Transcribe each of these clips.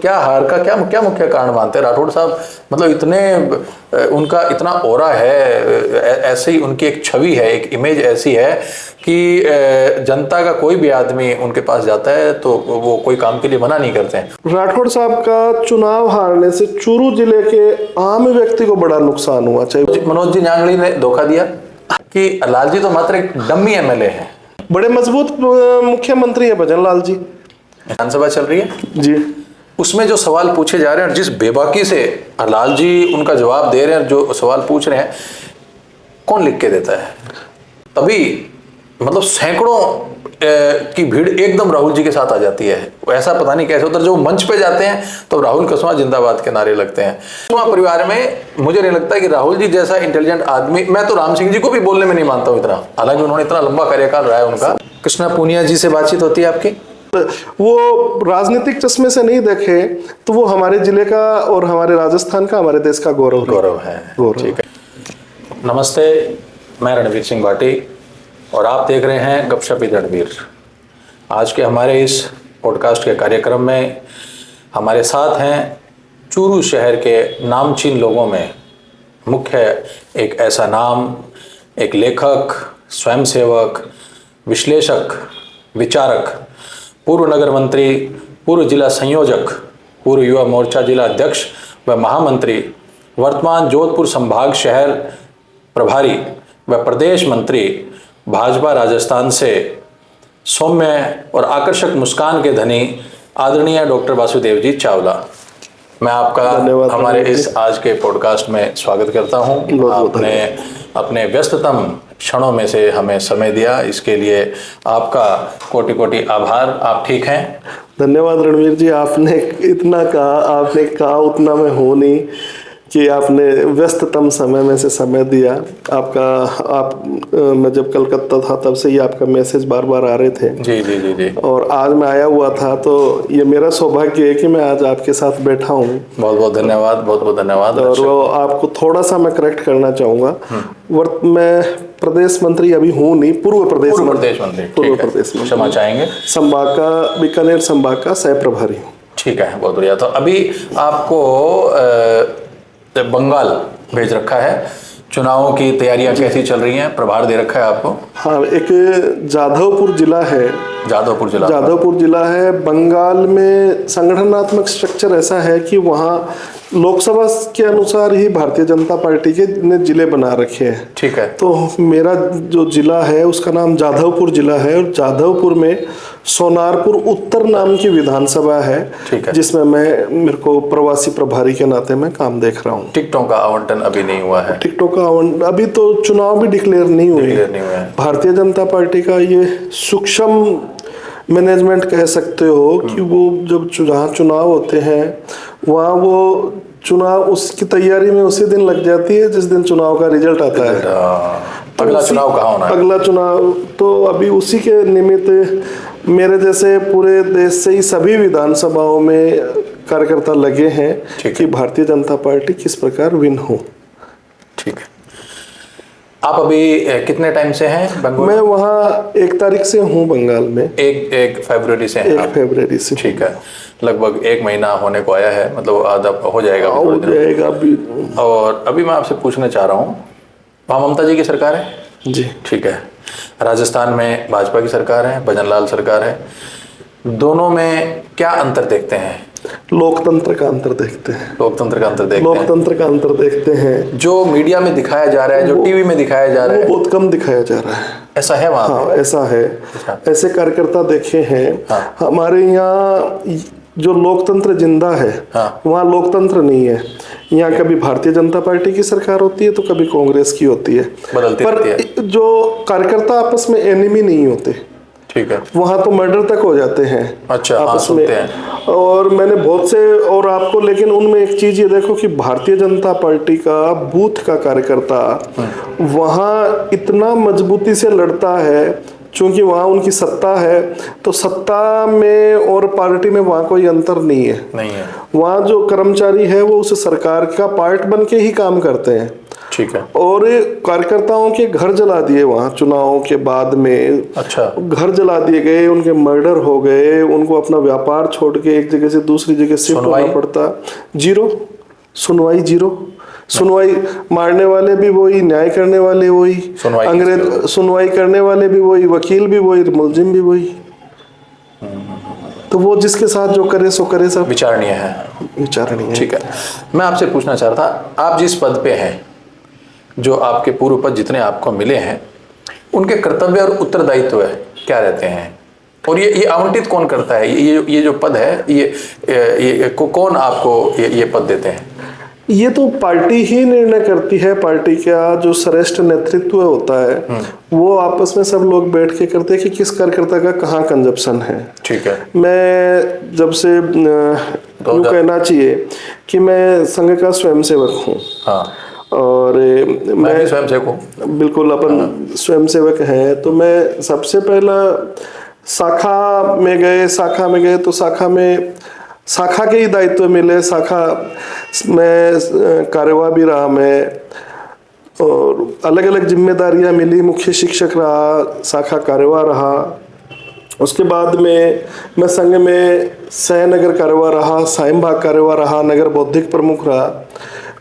क्या हार का क्या क्या मुख्य कारण मानते हैं राठौड़ साहब? मतलब इतने उनका इतना ऑरा है, ऐसे ही उनकी एक छवि है, एक इमेज ऐसी है कि जनता का कोई भी आदमी उनके पास जाता है तो वो कोई काम के लिए मना नहीं करते हैं। राठौड़ साहब का चुनाव हारने से चूरू जिले के आम व्यक्ति को बड़ा नुकसान हुआ। चाहे मनोज जी न्यांगली ने धोखा दिया कि लालजी तो मात्र एक डम्मी एमएलए है, बड़े मजबूत मुख्यमंत्री है भजन लाल जी। विधानसभा चल रही है जी, उसमें जो सवाल पूछे जा रहे हैं और जिस बेबाकी से लाल जी उनका जवाब दे रहे हैं, जो सवाल पूछ रहे हैं, कौन लिख के देता है? तभी मतलब सैकड़ों की भीड़ एकदम राहुल जी के साथ आ जाती है। ऐसा पता नहीं कैसे होता है, जो मंच पे जाते हैं तो राहुल कसवां जिंदाबाद के नारे लगते हैं। कसवां परिवार में मुझे नहीं लगता कि राहुल जी जैसा इंटेलिजेंट आदमी, मैं तो राम सिंह जी को भी बोलने में नहीं मानता हूँ इतना, हालांकि उन्होंने इतना लंबा कार्यकाल रहा है उनका। कृष्णा पूनिया जी से बातचीत होती है आपकी? वो राजनीतिक चश्मे से नहीं देखे तो वो हमारे जिले का और हमारे राजस्थान का, हमारे देश का गौरव है। ठीक है। नमस्ते, मैं रणवीर सिंह भाटी और आप देख रहे हैं गपशप विद रणवीर। आज के हमारे इस पॉडकास्ट के कार्यक्रम में हमारे साथ हैं चूरू शहर के नामचीन लोगों में मुख्य एक ऐसा नाम, एक लेखक, स्वयंसेवक, विश्लेषक, विचारक, पूर्व नगर मंत्री, पूर्व जिला संयोजक, पूर्व युवा मोर्चा जिला अध्यक्ष व महामंत्री, वर्तमान जोधपुर संभाग शहर प्रभारी व प्रदेश मंत्री, भाजपा राजस्थान से, सौम्य और आकर्षक मुस्कान के धनी आदरणीय डॉक्टर वासुदेव जी चावला। मैं आपका हमारे इस आज के पॉडकास्ट में स्वागत करता हूं। आपने अपने व्यस्ततम क्षणों में से हमें समय दिया, इसके लिए आपका कोटि कोटि आभार। आप ठीक हैं? धन्यवाद रणवीर जी, आपने इतना कहा, आपने कहा उतना मैं हूँ नहीं कि आपने व्यस्ततम समय में से समय दिया। मैं जब कलकत्ता था तब से ही आपका मैसेज बार बार आ रहे थे। जी जी जी जी। और आज मैं आया हुआ था तो ये मेरा सौभाग्य है कि मैं आज आपके साथ बैठा हूँ। बहुत बहुत धन्यवाद, बहुत बहुत धन्यवाद। और वो आपको थोड़ा सा मैं करेक्ट करना चाहूँगा, मैं प्रदेश मंत्री अभी हूँ नहीं, पूर्व प्रदेश मंत्री, क्षमा चाहेंगे, संभाग का, बीकानेर संभाग का सह प्रभारी हूँ। ठीक है, बहुत बढ़िया। तो अभी आपको बंगाल भेज रखा है, चुनावों की तैयारियां कैसी चल रही हैं? प्रभार दे रखा है आपको? हाँ, एक जाधवपुर जिला है, जाधवपुर जिला है बंगाल में। संगठनात्मक स्ट्रक्चर ऐसा है कि वहाँ लोकसभा के अनुसार ही भारतीय जनता पार्टी के ने जिले बना रखे हैं। ठीक है। तो मेरा जो जिला है उसका नाम जाधवपुर जिला है और जाधवपुर में सोनारपुर उत्तर नाम की विधानसभा है, जिसमें मेरे को प्रवासी प्रभारी के नाते मैं काम देख रहा हूँ। टिकटों का आवंटन अभी नहीं हुआ है? टिकटों का आवंटन अभी तो चुनाव भी डिक्लेयर नहीं हुए। भारतीय जनता पार्टी का ये सूक्ष्म मैनेजमेंट कह सकते हो कि वो जब जहाँ चुनाव होते हैं वहाँ वो चुनाव उसकी तैयारी में उसी दिन लग जाती है जिस दिन चुनाव का रिजल्ट आता है। अगला चुनाव कहाँ होना है? अगला चुनाव तो अभी उसी के निमित्त मेरे जैसे पूरे देश से ही सभी विधानसभाओं में कार्यकर्ता लगे हैं कि भारतीय जनता पार्टी किस प्रकार विन हो। ठीक है। आप अभी कितने टाइम से हैं बंगाल? मैं वहाँ 1 तारीख से हूँ बंगाल में। एक फरवरी से? 1 फरवरी से। ठीक है, लगभग 1 महीना होने को आया है, मतलब आधा हो जाएगा अभी। और अभी मैं आपसे पूछना चाह रहा हूँ, वहाँ ममता जी की सरकार है? जी। ठीक है। राजस्थान में भाजपा की सरकार है, भजन लाल सरकार है। दोनों में क्या अंतर देखते हैं? लोकतंत्र का अंतर देखते हैं। लोकतंत्र का अंतर देखते हैं। जो मीडिया में दिखाया जा रहा है, जो टीवी में दिखाया जा रहा है, वो बहुत कम दिखाया जा रहा है। ऐसा है वहाँ? हाँ, ऐसा है। ऐसे कार्यकर्ता देखे हैं। हाँ। हमारे यहाँ जो लोकतंत्र जिंदा है, हाँ। वहाँ लोकतंत्र नहीं है। यहाँ कभी भारतीय जनता पार्टी की सरकार होती है तो कभी कांग्रेस की होती है, पर जो कार्यकर्ता आपस में एनिमी नहीं होते। ठीक है। वहाँ तो मर्डर तक हो जाते हैं। अच्छा, आपस में। और मैंने बहुत से और आपको, लेकिन उनमें एक चीज ये देखो कि भारतीय जनता पार्टी का बूथ का कार्यकर्ता वहाँ इतना मजबूती से लड़ता है, चूंकि वहाँ उनकी सत्ता है, तो सत्ता में और पार्टी में वहाँ कोई अंतर नहीं है। नहीं है। वहाँ जो कर्मचारी है वो उस सरकार का पार्ट बन के ही काम करते हैं। ठीक है। और कार्यकर्ताओं के घर जला दिए वहां चुनावों के बाद में। अच्छा। घर जला दिए गए, उनके मर्डर हो गए, उनको अपना व्यापार छोड़ के एक जगह से दूसरी जगह शिफ्ट होना पड़ता। जीरो सुनवाई, जीरो सुनवाई। मारने वाले भी वही, न्याय करने वाले वही, अंग्रेज सुनवाई करने वाले भी वही, वकील भी वही, मुलजिम भी वही। तो वो जिसके साथ जो करे सो करे, सब विचारणीय है। विचारणीय है। ठीक है। मैं आपसे पूछना चाह रहा था, आप जिस पद पे हैं, जो आपके पूर्व पद जितने आपको मिले हैं, उनके कर्तव्य और उत्तरदायित्व क्या रहते हैं? और ये आवंटित कौन करता है? ये जो पद है, ये कौन आपको ये पद देते हैं? ये तो पार्टी ही निर्णय करती है। पार्टी का जो श्रेष्ठ नेतृत्व होता है वो आपस में सब लोग बैठ के करते हैं कि किस कार्यकर्ता का कहाँ कंजप्शन है। ठीक है। मैं जब से यूँ कहना चाहिए कि मैं संघ का स्वयंसेवक हूँ। हाँ। और मैं भी स्वयंसेवक हूँ। बिल्कुल, अपन स्वयंसेवक हैं। तो मैं सबसे पहला शाखा में गए तो शाखा के ही दायित्व मिले। शाखा में कार्यवाह भी रहा मैं, और अलग अलग जिम्मेदारियां मिली। मुख्य शिक्षक रहा, शाखा कार्यवाह रहा। उसके बाद में मैं संघ में सहनगर कार्यवाह रहा, सायं भाग कार्यवाह रहा, नगर बौद्धिक प्रमुख रहा।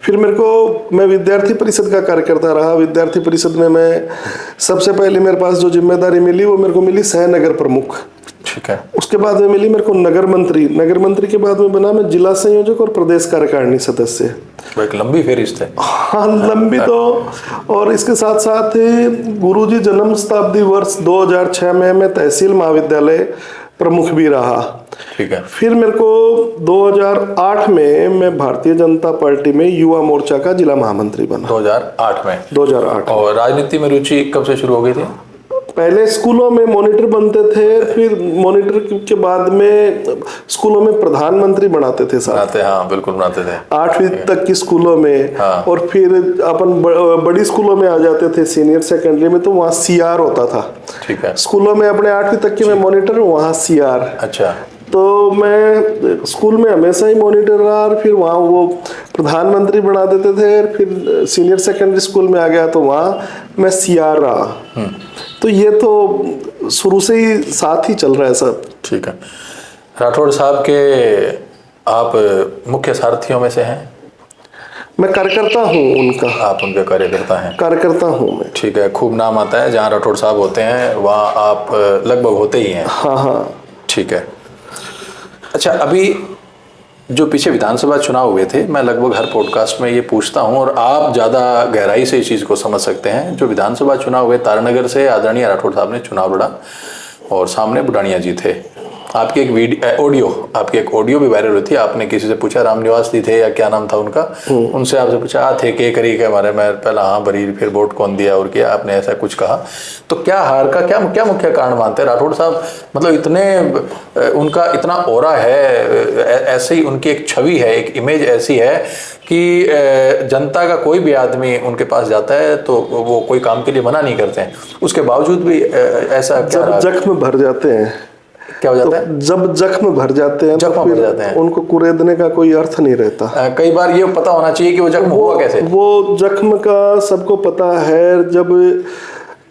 फिर मैं विद्यार्थी परिषद का कार्यकर्ता रहा। विद्यार्थी परिषद में मैं सबसे पहले मेरे पास जो जिम्मेदारी मिली वो मेरे को मिली सहनगर प्रमुख। ठीक है। उसके बाद में मिली मेरे को नगर मंत्री के बाद में बना मैं जिला संयोजक और प्रदेश कार्यकारिणी सदस्य। एक लंबी फेरिस्त है। हाँ, लंबी तो। और इसके साथ साथ गुरुजी जन्म शताब्दी वर्ष 2006 में मैं तहसील महाविद्यालय प्रमुख भी रहा। ठीक है। फिर मेरे को 2008 में मैं भारतीय जनता पार्टी में युवा मोर्चा का जिला महामंत्री बना। 2008 में? 2008। और राजनीति में रुचि कब से शुरू हो गई थी? पहले स्कूलों में मॉनिटर बनते थे, फिर मॉनिटर के बाद में स्कूलों में प्रधानमंत्री बनाते थे साहब। बनाते, हाँ बिल्कुल बनाते थे 8वीं तक की स्कूलों में। हाँ। और फिर अपन बड़ी स्कूलों में आ जाते थे, सीनियर सेकेंडरी में, तो वहाँ सीआर होता था। ठीक है। स्कूलों में अपने 8वीं तक की मैं मॉनिटर हूँ, वहाँ सीआर। अच्छा। तो मैं स्कूल में हमेशा ही मॉनिटर रहा, और फिर वहाँ वो प्रधानमंत्री बना देते थे। और फिर सीनियर सेकेंडरी स्कूल में आ गया तो वहाँ मैं सीआर रहा। तो ये तो शुरू से ही साथ ही चल रहा है सब। ठीक है। राठौड़ साहब के आप मुख्य सारथियों में से हैं? मैं कार्यकर्ता हूँ उनका। आप उनके कार्यकर्ता हैं? कार्यकर्ता हूँ मैं। ठीक है। खूब नाम आता है, जहाँ राठौड़ साहब होते हैं वहाँ आप लगभग होते ही हैं। हाँ हाँ। ठीक है। अच्छा, अभी जो पीछे विधानसभा चुनाव हुए थे, मैं लगभग हर पॉडकास्ट में ये पूछता हूँ और आप ज़्यादा गहराई से इस चीज़ को समझ सकते हैं। जो विधानसभा चुनाव हुए, तारानगर से आदरणीय राठौड़ साहब ने चुनाव लड़ा और सामने बुढ़ानिया जी थे। आपकी एक ऑडियो भी वायरल हुई थी। आपने किसी से पूछा, रामनिवास जी थे या क्या नाम था उनका, उनसे आपसे पूछा थे के करी के हमारे, मैं पहला हाँ भरी, फिर वोट कौन दिया और क्या, आपने ऐसा कुछ कहा। तो क्या हार का क्या मुख्य कारण मानते हैं राठौड़ साहब? मतलब इतने उनका इतना ऑरा है, ऐसे ही उनकी एक छवि है, एक इमेज ऐसी है कि जनता का कोई भी आदमी उनके पास जाता है तो वो कोई काम के लिए मना नहीं करते हैं। उसके बावजूद भी ऐसा क्या, जख्म भर जाते हैं। क्या हो जाता है? जब जख्म भर जाते हैं तो फिर उनको कुरेदने का कोई अर्थ नहीं रहता। कई बार ये पता होना चाहिए कि वो जख्म हुआ कैसे। वो जख्म का सबको पता है। जब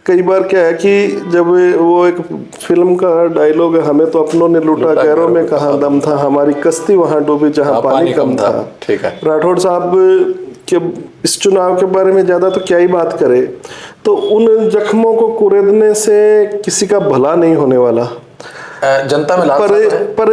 कई बार क्या है कि जब वो एक फिल्म का डायलॉग है, हमें तो अपनों ने लूटा, गैरों में कहाँ दम था, हमारी कश्ती वहां डूबी जहां पानी कम था। ठीक है। राठौड़ साहब के इस चुनाव के बारे में ज्यादा तो क्या ही बात करे। तो उन जख्मों को कुरेदने से किसी का भला नहीं होने वाला। जनता में पर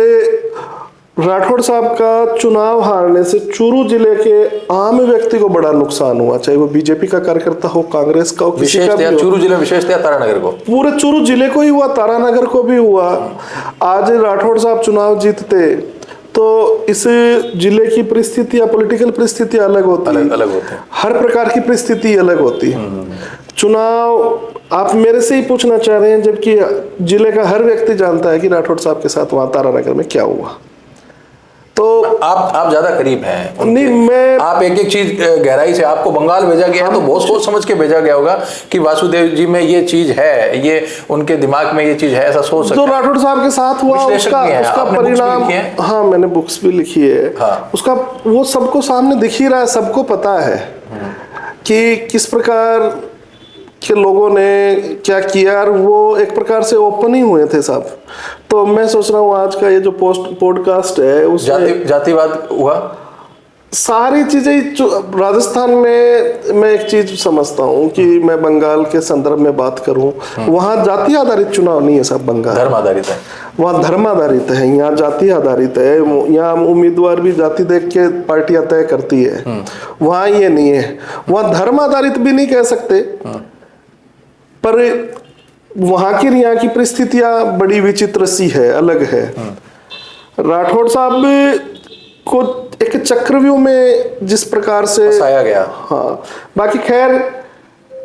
राठौड़ साहब का चुनाव हारने से चूरू जिले के आम व्यक्ति को बड़ा नुकसान हुआ, चाहे वो बीजेपी का कार्यकर्ता हो, कांग्रेस का हो, किसी का भी हो। चूरू जिले विशेषतः तारानगर को, पूरे चूरू जिले को ही हुआ, तारानगर को भी हुआ। आज राठौड़ साहब चुनाव जीतते तो इस जिले की परिस्थितियां, पॉलिटिकल परिस्थितियां अलग होती है। हर प्रकार की परिस्थिति अलग होती है। चुनाव आप मेरे से ही पूछना चाह रहे हैं, जबकि जिले का हर व्यक्ति जानता है कि राठौड़ साहब के साथ वहां तारानगर में क्या हुआ। तो आप ज्यादा करीब हैं। नहीं, आप एक चीज गहराई से, आपको बंगाल भेजा गया है तो बहुत सोच समझ के भेजा गया होगा कि वासुदेव जी में ये चीज है, ये उनके दिमाग में ये चीज है, ऐसा सोच सकते हैं। जो राठौड़ साहब के साथ हुआ उसका परिणाम, हाँ मैंने बुक्स भी लिखी है। हाँ। उसका वो सबको सामने दिख ही रहा है, सबको पता है कि किस प्रकार के लोगों ने क्या किया, और वो एक प्रकार से ओपन ही हुए थे साहब। तो मैं सोच रहा हूँ आज का ये जो पॉडकास्ट है उसमें जातिवाद हुआ, सारी चीजें राजस्थान में मैं एक चीज समझता हूँ कि मैं बंगाल के संदर्भ में बात करूँ, वहाँ जाति आधारित चुनाव नहीं है साहब, बंगाल धर्म आधारित है, वहाँ धर्म आधारित है, यहाँ जाति आधारित है। यहाँ उम्मीदवार भी जाति देख के पार्टियां तय करती है, वहाँ ये नहीं है। वहाँ धर्म आधारित भी नहीं कह सकते, पर वहाँ की यहाँ की परिस्थितियां बड़ी विचित्र सी है, अलग है। राठौड़ साहब को एक चक्रव्यूह में जिस प्रकार से फंसाया गया, हाँ, बाकी खैर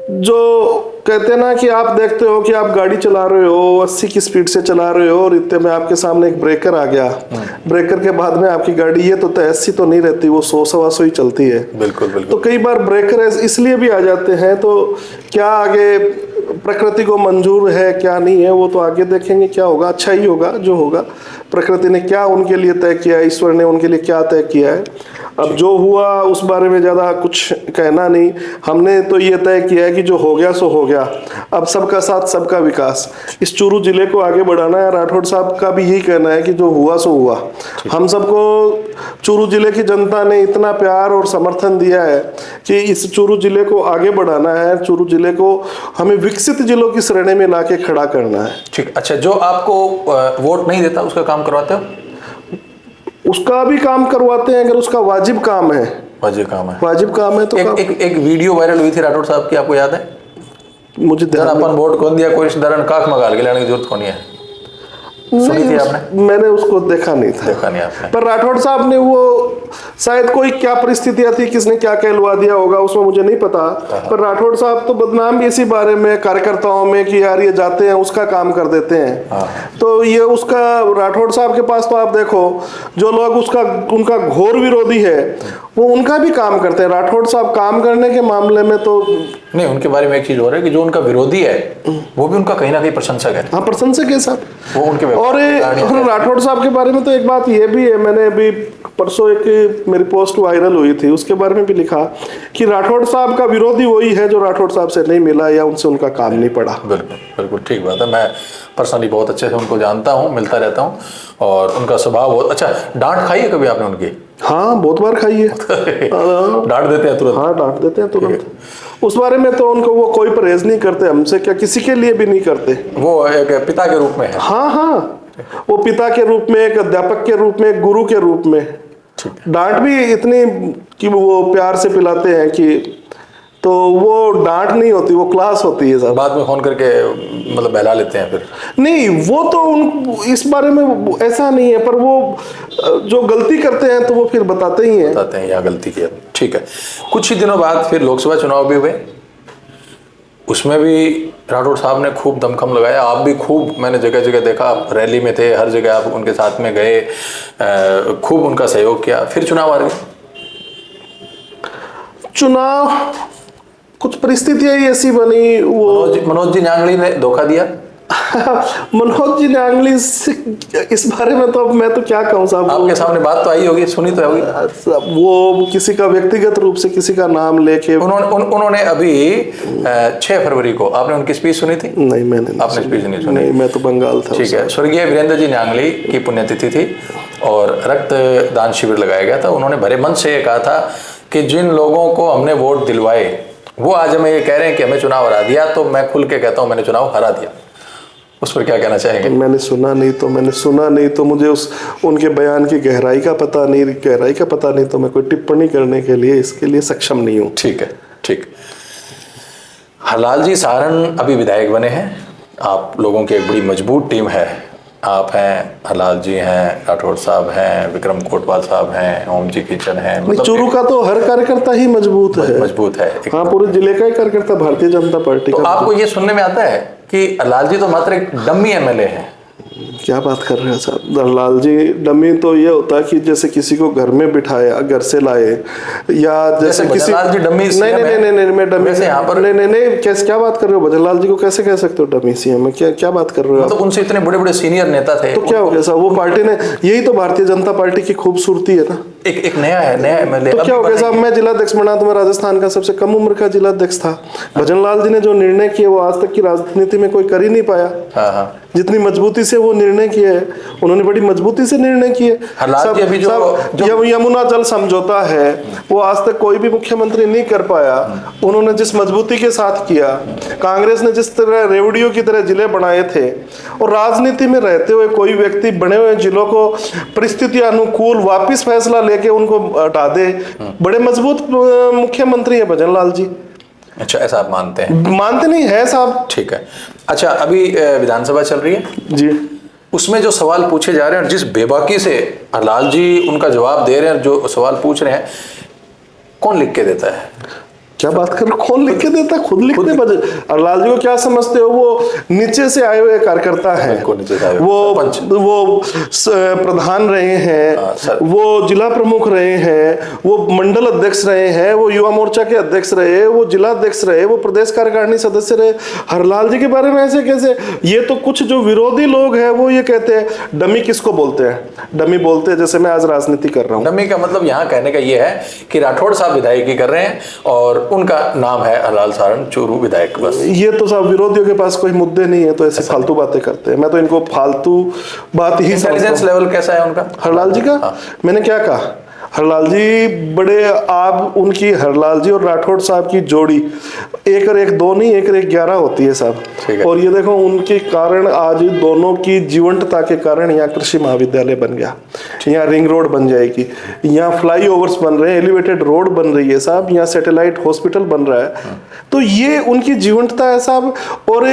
जो कहते हैं ना कि आप देखते हो कि आप गाड़ी चला रहे हो 80 की स्पीड से चला रहे हो और इतने में आपके सामने एक ब्रेकर आ गया, ब्रेकर के बाद में आपकी गाड़ी ये तो 80 तो नहीं रहती, वो 100-125 ही चलती है। बिल्कुल बिल्कुल। तो कई बार ब्रेकर इसलिए भी आ जाते हैं, तो क्या आगे प्रकृति को मंजूर है क्या नहीं है वो तो आगे देखेंगे, क्या होगा, अच्छा ही होगा जो होगा। प्रकृति ने क्या उनके लिए तय किया है, ईश्वर ने उनके लिए क्या तय किया है, अब जो हुआ उस बारे में ज़्यादा कुछ कहना नहीं। हमने तो ये तय किया है कि जो हो गया सो हो गया, अब सबका साथ सबका विकास, इस चूरू जिले को आगे बढ़ाना है। राठौड़ साहब का भी यही कहना है कि जो हुआ सो हुआ। हम सबको चूरू जिले की जनता ने इतना प्यार और समर्थन दिया है कि इस चूरू जिले को आगे बढ़ाना है, चूरू जिले को हमें विकसित जिलों की श्रेणी में लाके खड़ा करना है। ठीक, अच्छा, जो आपको वोट नहीं देता उसका काम करवाते हो? उसका भी काम करवाते हैं अगर उसका वाजिब काम है। वाजिब काम है, वाजिब काम है तो एक वीडियो वायरल हुई थी राठौड़ साहब की, आपको याद है? मुझे अपन वोट कौन दिया, कोई रिश्तेदार काख मगाल के लाने की जरूरत नहीं है, सुनी थी आपने? मैंने उसको देखा नहीं था, देखा नहीं आपने। पर राठौड़ साहब ने वो शायद कोई क्या परिस्थितियां थी, किसने क्या कहलवा दिया होगा उसमें मुझे नहीं पता, पर राठौड़ साहब तो बदनाम भी इसी बारे में कार्यकर्ताओं में कि यार ये जाते हैं उसका काम कर देते हैं। तो ये उसका राठौड़ साहब के पास तो आप देखो जो लोग उनका घोर विरोधी है वो उनका भी काम करते हैं। राठौड़ साहब काम करने के मामले में तो नहीं, उनके बारे में एक चीज हो रहा है कि जो उनका विरोधी है वो भी उनका कहीं ना कहीं प्रशंसक है। हाँ, प्रशंसक है साहब वो उनके और राठौड़ साहब के बारे में तो एक बात ये भी है, मैंने अभी परसों एक मेरी पोस्ट वायरल हुई थी उसके बारे में भी लिखा कि राठौड़ साहब का विरोधी वही है जो राठौड़ साहब से नहीं मिला या उनसे उनका काम नहीं पड़ा। बिल्कुल बिल्कुल ठीक बात है। मैं पर्सनली बहुत अच्छे से उनको जानता हूँ, मिलता रहता हूँ और उनका स्वभाव बहुत अच्छा। डांट खाई है कभी आपने उनकी? हाँ, बहुत बार खाई है। डांट देते हैं तुरंत? हाँ, डांट देते हैं तुरंत। उस बारे में तो उनको वो कोई परहेज नहीं करते हमसे, क्या किसी के लिए भी नहीं करते। वो एक पिता के रूप में है। हाँ हाँ, वो पिता के रूप में, एक अध्यापक के रूप में, एक गुरु के रूप में। डांट भी इतनी कि वो प्यार से पिलाते हैं कि तो वो डांट नहीं होती, वो क्लास होती है साहब। बाद में फोन करके मतलब बहला लेते हैं फिर? नहीं, वो तो इस बारे में ऐसा नहीं है, पर वो जो गलती करते हैं तो वो फिर बताते ही हैं, बताते हैं यहाँ गलती किया। ठीक है, कुछ ही दिनों बाद फिर लोकसभा चुनाव भी हुए, उसमें भी राठौड़ साहब ने खूब दमखम लगाया। आप भी खूब, मैंने जगह जगह देखा, आप रैली में थे, हर जगह आप उनके साथ में गए, खूब उनका सहयोग किया। फिर चुनाव आ गए। चुनाव कुछ परिस्थितियां ही ऐसी बनी, वो मनोज जी न्यांगली ने धोखा दिया। मनोज जी न्यांगली इस बारे में तो अब मैं तो क्या कहूँ साहब, आपके सामने बात तो आई होगी, सुनी तो होगी। वो किसी का व्यक्तिगत रूप से किसी का नाम लेके उन्होंने अभी 6 फरवरी को आपने उनकी स्पीच सुनी थी? नहीं, मैंने आपने स्पीच नहीं सुनी? नहीं, मैं तो बंगाल था। ठीक है, स्वर्गीय वीरेंद्र जी न्यांगली की पुण्यतिथि थी और रक्तदान शिविर लगाया गया था। उन्होंने भरे मन से ये कहा था कि जिन लोगों को हमने वोट दिलवाए वो आज हमें ये कह रहे हैं कि हमें चुनाव हरा दिया, तो मैं खुल के कहता हूँ मैंने चुनाव हरा दिया। उस पर क्या कहना चाहेंगे? मैंने सुना नहीं तो मुझे उनके बयान की गहराई का पता नहीं, तो मैं कोई टिप्पणी करने के लिए इसके लिए सक्षम नहीं हूँ। ठीक है, ठीक। हरलाल जी सारण अभी विधायक बने हैं। आप लोगों की एक बड़ी मजबूत टीम है। आप हैं, हरलाल जी हैं, राठौड़ साहब हैं, विक्रम कोटवाल साहब हैं, ओम जी किचन हैं। मतलब चूरू का तो हर कार्यकर्ता ही मजबूत है। हाँ, पूरे जिले का ही कार्यकर्ता भारतीय जनता पार्टी तो का। आपको ये सुनने में आता है कि हरलाल जी तो मात्र एक डम्मी एमएलए हैं? क्या बात कर रहे हैं साहब? हरलाल जी डमी तो ये होता है कि जैसे किसी को घर में बिठाया, घर से लाए, या जैसे किसी जी डमी नहीं मैं डमी यहाँ पर नहीं कैसे, क्या बात कर रहे हो? भजनलाल जी को कैसे कह सकते हो डमी सीएम? क्या बात कर रहे हो? तो उनसे इतने बड़े बड़े सीनियर नेता थे, तो क्या हो गया साहब? वो पार्टी ने, यही तो भारतीय जनता पार्टी की खूबसूरती है ना। एक नया है, नया एमएलए। तो क्या हो गया साहब, मैं जिलाध्यक्ष बना तो मैं राजस्थान का सबसे कम उम्र का जिलाध्यक्ष था। भजन लाल जी ने जो निर्णय किए वो आज तक की राजनीति में कोई कर ही नहीं पाया। हाँ। जितनी मजबूती से वो निर्णय किए, उन्होंने बड़ी मजबूती से निर्णय किए। हरलाल जी अभी जो यमुना जल समझौता है वो आज तक कोई भी मुख्यमंत्री नहीं कर पाया। उन्होंने जिस मजबूती के साथ किया, कांग्रेस ने जिस तरह रेवड़ियों की तरह जिले बनाए थे, और राजनीति में रहते हुए कोई व्यक्ति बने हुए जिलों को परिस्थिति अनुकूल वापिस फैसला लेके उनको हटा दे, बड़े मजबूत मुख्यमंत्री है भजन लाल जी। अच्छा, ऐसा आप मानते हैं? मानते नहीं है साहब। ठीक है। अच्छा, अभी विधानसभा चल रही है जी, उसमें जो सवाल पूछे जा रहे हैं और जिस बेबाकी से हरलाल जी उनका जवाब दे रहे हैं, जो सवाल पूछ रहे हैं, कौन लिख के देता है? क्या बात कर रहे हो? कौन लिख के देता? खुद लिखते हैं। और लाल जी को क्या समझते हो, वो नीचे से आए हुए कार्यकर्ता हैं, वो प्रधान रहे हैं, वो जिला प्रमुख रहे हैं, वो मंडल अध्यक्ष रहे हैं, वो युवा मोर्चा के अध्यक्ष रहे, वो जिला अध्यक्ष रहे, वो प्रदेश कार्यकारिणी सदस्य रहे। हरलाल जी के बारे में ऐसे कैसे? ये तो कुछ जो विरोधी लोग हैं वो ये कहते हैं डमी। किसको बोलते हैं? डमी बोलते हैं। जैसे मैं आज राजनीति कर रहा हूँ, डमी का मतलब यहाँ कहने का ये है कि राठौड़ साहब विधायकी कर रहे हैं और उनका नाम है हरलाल सारंग चूरू विधायक। बस ये तो सब विरोधियों के पास कोई मुद्दे नहीं है तो ऐसे फालतू बातें करते हैं। मैं तो इनको फालतू बात ही समझता हूं। इंटेलिजेंस लेवल कैसा है उनका, हरलाल जी का? हाँ। मैंने क्या कहा? हरलाल जी बड़े, आप उनकी हरलाल जी और राठौड़ साहब की जोड़ी 1 और 1 2 नहीं, 1 और 1 11 होती है साहब। और ये देखो उनके कारण आज दोनों की जीवंतता के कारण यहाँ कृषि महाविद्यालय बन गया, यहाँ रिंग रोड बन जाएगी, यहाँ फ्लाईओवर्स बन रहे हैं, एलिवेटेड रोड बन रही है साहब, यहाँ सैटेलाइट हॉस्पिटल बन रहा है। तो ये उनकी जीवंतता है साहब। और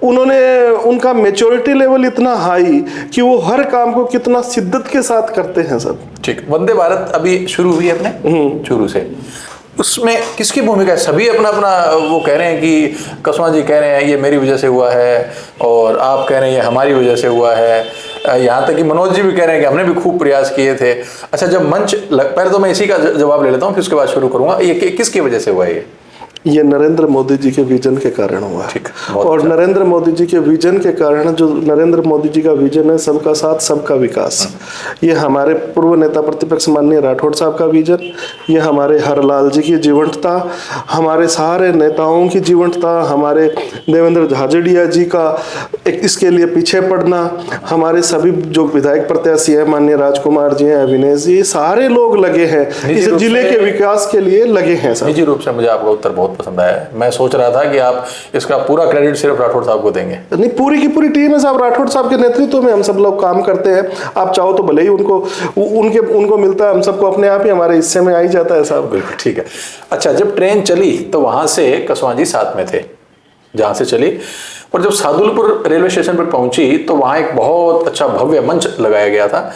उन्होंने, उनका मैच्योरिटी लेवल इतना हाई कि वो हर काम को कितना शिद्दत के साथ करते हैं सब। ठीक। वंदे भारत अभी शुरू हुई है अपने चूरू से, उसमें किसकी भूमिका है? सभी अपना अपना वो कह रहे हैं कि कसवा जी कह रहे हैं ये मेरी वजह से हुआ है, और आप कह रहे हैं ये हमारी वजह से हुआ है, यहाँ तक कि मनोज जी भी कह रहे हैं कि हमने भी खूब प्रयास किए थे। अच्छा, जब मंच पहले तो मैं इसी का जवाब ले लेता हूँ, फिर उसके बाद शुरू करूँगा। ये किसकी वजह से हुआ है? ये नरेंद्र मोदी जी के विजन के कारण हुआ। ठीक। और अच्छा। नरेंद्र मोदी जी के विजन के कारण, जो नरेंद्र मोदी जी का विजन है सबका साथ सबका विकास, ये हमारे पूर्व नेता प्रतिपक्ष माननीय राठौड़ साहब का विजन, ये हमारे हरलाल जी की जीवंतता, हमारे सारे नेताओं की जीवंतता, हमारे देवेंद्र झाझड़िया जी का इसके लिए पीछे पड़ना, हमारे सभी जो विधायक प्रत्याशी है माननीय राजकुमार जी हैं, अविनेश जी, सारे लोग लगे हैं इस जिले के विकास के लिए लगे हैं। निजी रूप से मुझे आपका उत्तर बहुत पसंद आया है। मैं सोच रहा था कि आप इसका पूरा क्रेडिट सिर्फ राठौड़ साहब को देंगे। नहीं, पूरी की पूरी टीम है साहब। राठौड़ साहब के नेतृत्व में हम सब लोग काम करते हैं। आप चाहो तो भले ही उनको मिलता है, हम सबको अपने आप ही हमारे हिस्से में आ ही जाता है साहब। बिल्कुल ठीक है। अच्छा, जब ट्रेन चली तो वहां से कसवा जी साथ में थे जहां से चली, और जब सादुलपुर रेलवे स्टेशन पर पहुंची तो वहां एक बहुत अच्छा भव्य मंच लगाया गया था।